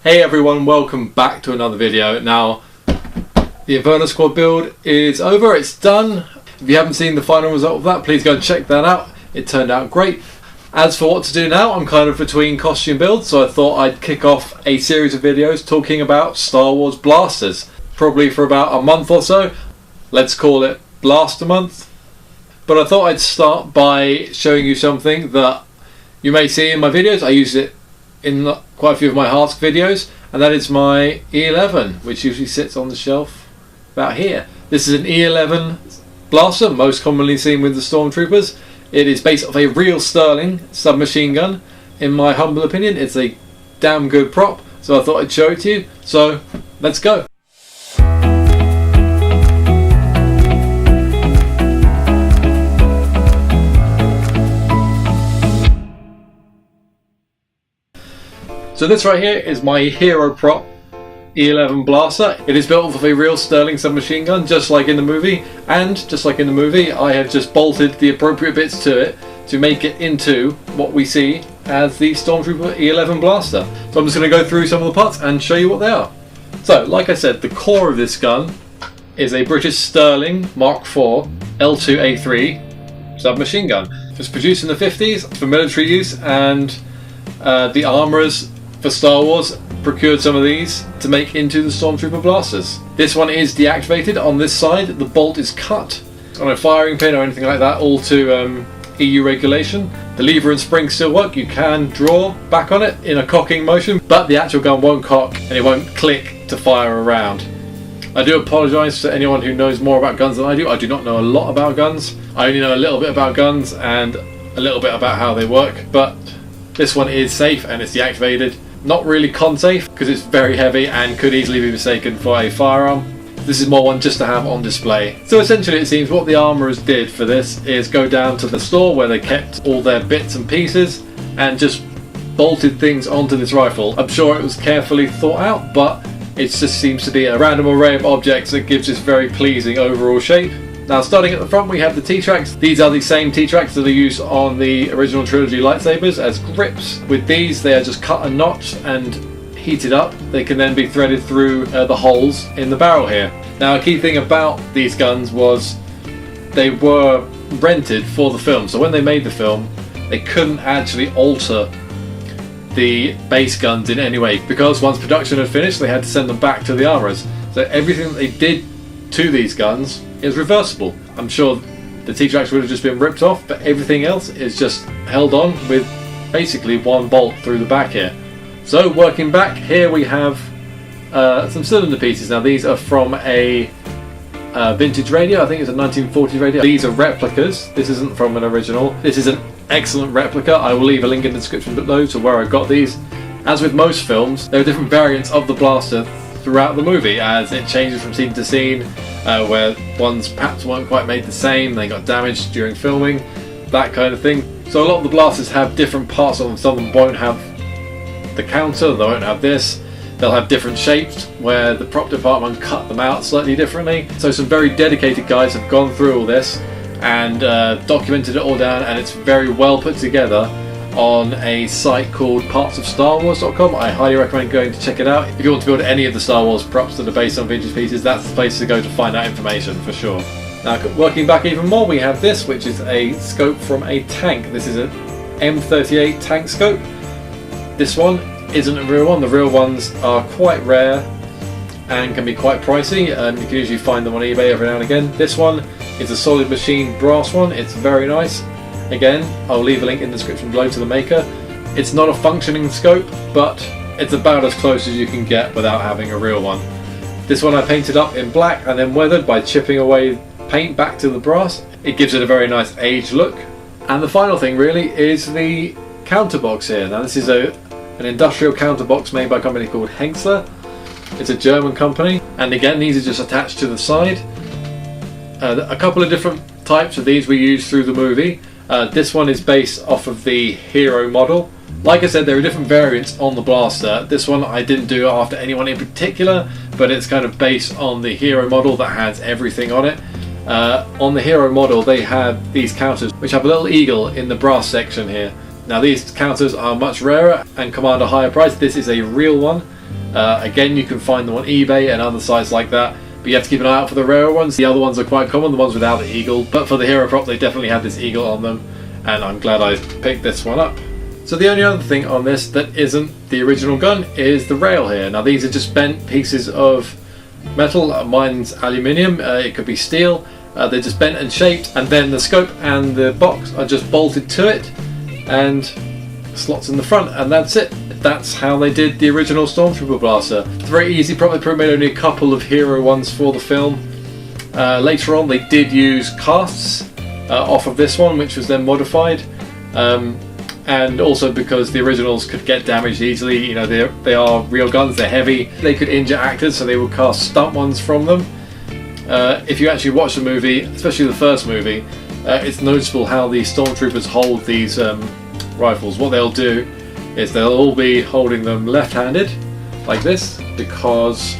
Hey everyone, welcome back to another video. Now, the Inferno Squad build is over, it's done. If you haven't seen the final result of that, please go and check that out. It turned out great. As for what to do now, I'm kind of between costume builds, so I thought I'd kick off a series of videos talking about Star Wars blasters. Probably for about a month or so. Let's call it Blaster Month. But I thought I'd start by showing you something that you may see in my videos. I use it in quite a few of my Harsk videos, and that is my E-11, which usually sits on the shelf about here. This is an E-11 blaster, most commonly seen with the Stormtroopers. It is based off a real Sterling submachine gun. In my humble opinion, it's a damn good prop, so I thought I'd show it to you. So let's go. So this right here is my hero prop E-11 blaster. It is built off of a real Sterling submachine gun, just like in the movie. And just like in the movie, I have just bolted the appropriate bits to it to make it into what we see as the Stormtrooper E-11 blaster. So I'm just going to go through some of the parts and show you what they are. So, like I said, the core of this gun is a British Sterling Mark IV L2A3 submachine gun. It was produced in the 50s for military use, and the armourers for Star Wars procured some of these to make into the Stormtrooper blasters. This one is deactivated on this side. The bolt is cut on a firing pin or anything like that, all to EU regulation. The lever and spring still work. You can draw back on it in a cocking motion, but the actual gun won't cock and it won't click to fire around. I do apologise to anyone who knows more about guns than I do. I do not know a lot about guns. I only know a little bit about guns and a little bit about how they work, but this one is safe and it's deactivated. Not really con-safe because it's very heavy and could easily be mistaken for a firearm. This is more one just to have on display. So essentially it seems what the armourers did for this is go down to the store where they kept all their bits and pieces and just bolted things onto this rifle. I'm sure it was carefully thought out, but it just seems to be a random array of objects that gives this very pleasing overall shape. Now, starting at the front, we have the T-tracks. These are the same T-tracks that are used on the original trilogy lightsabers as grips. With these, they are just cut a notch and heated up. They can then be threaded through the holes in the barrel here. Now, a key thing about these guns was they were rented for the film. So when they made the film, they couldn't actually alter the base guns in any way, because once production had finished, they had to send them back to the armourers. So everything that they did to these guns is reversible. I'm sure the T-tracks would have just been ripped off, but everything else is just held on with basically one bolt through the back here. So working back, here we have some cylinder pieces. Now these are from a vintage radio. I think it's a 1940 radio. These are replicas. This isn't from an original. This is an excellent replica. I will leave a link in the description below to where I got these. As with most films, there are different variants of the blaster throughout the movie as it changes from scene to scene, where ones perhaps weren't quite made the same, they got damaged during filming, that kind of thing. So a lot of the blasters have different parts on them. Some of them won't have the counter, they won't have this. They'll have different shapes where the prop department cut them out slightly differently. So some very dedicated guys have gone through all this and documented it all down, and it's very well put together on a site called partsofstarwars.com. I highly recommend going to check it out. If you want to build any of the Star Wars props that are based on vintage pieces, that's the place to go to find out information for sure. Now, working back even more, we have this, which is a scope from a tank. This is an M38 tank scope. This one isn't a real one. The real ones are quite rare and can be quite pricey. You can usually find them on eBay every now and again. This one is a solid machine brass one. It's very nice. Again, I'll leave a link in the description below to the maker. It's not a functioning scope, but it's about as close as you can get without having a real one. This one I painted up in black and then weathered by chipping away paint back to the brass. It gives it a very nice aged look. And the final thing really is the counterbox here. Now this is an industrial counterbox made by a company called Henxler. It's a German company, and again these are just attached to the side. A couple of different types of these we used through the movie. This one is based off of the Hero model. Like I said, there are different variants on the blaster. This one I didn't do after anyone in particular, but it's kind of based on the Hero model that has everything on it. On the Hero model they have these counters which have a little eagle in the brass section here. Now these counters are much rarer and command a higher price. This is a real one, Again, you can find them on eBay and other sites like that, but you have to keep an eye out for the rare ones. The other ones are quite common, the ones without the eagle, but for the hero prop they definitely have this eagle on them, and I'm glad I picked this one up. So the only other thing on this that isn't the original gun is the rail here. Now these are just bent pieces of metal. Mine's aluminium, it could be steel. They're just bent and shaped, and then the scope and the box are just bolted to it and slots in the front, and that's it. That's how they did the original Stormtrooper blaster. It's very easy, probably made only a couple of hero ones for the film. Later on they did use casts off of this one, which was then modified. And also because the originals could get damaged easily, you know, they are real guns, they're heavy, they could injure actors, so they would cast stunt ones from them. If you actually watch the movie, especially the first movie, it's noticeable how the Stormtroopers hold these rifles. What they'll do is they'll all be holding them left-handed, like this, because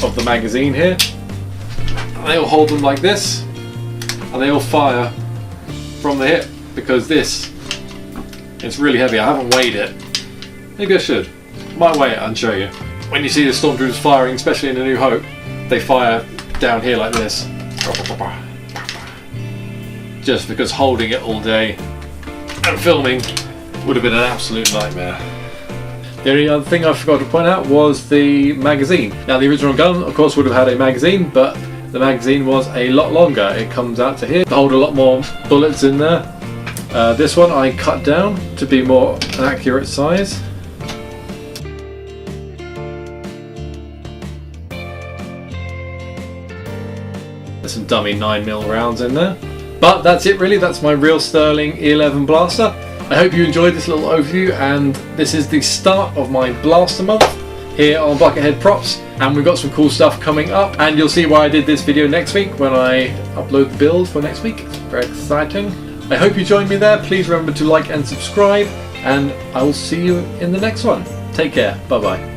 of the magazine here. They'll hold them like this, and they will fire from the hip, because this, it's really heavy. I haven't weighed it. Maybe I should. Might weigh it and show you. When you see the Stormtroopers firing, especially in A New Hope, they fire down here like this. Just because holding it all day and filming would have been an absolute nightmare. The only other thing I forgot to point out was the magazine. Now the original gun of course would have had a magazine, but the magazine was a lot longer. It comes out to here to hold a lot more bullets in there. This one I cut down to be more an accurate size. There's some dummy 9mm rounds in there. But that's it really, that's my real sterling E-11 blaster. I hope you enjoyed this little overview, and this is the start of my blaster month here on Buckethead Props, and we've got some cool stuff coming up, and you'll see why I did this video next week when I upload the build for next week. It's very exciting. I hope you join me there. Please remember to like and subscribe, and I will see you in the next one. Take care. Bye bye.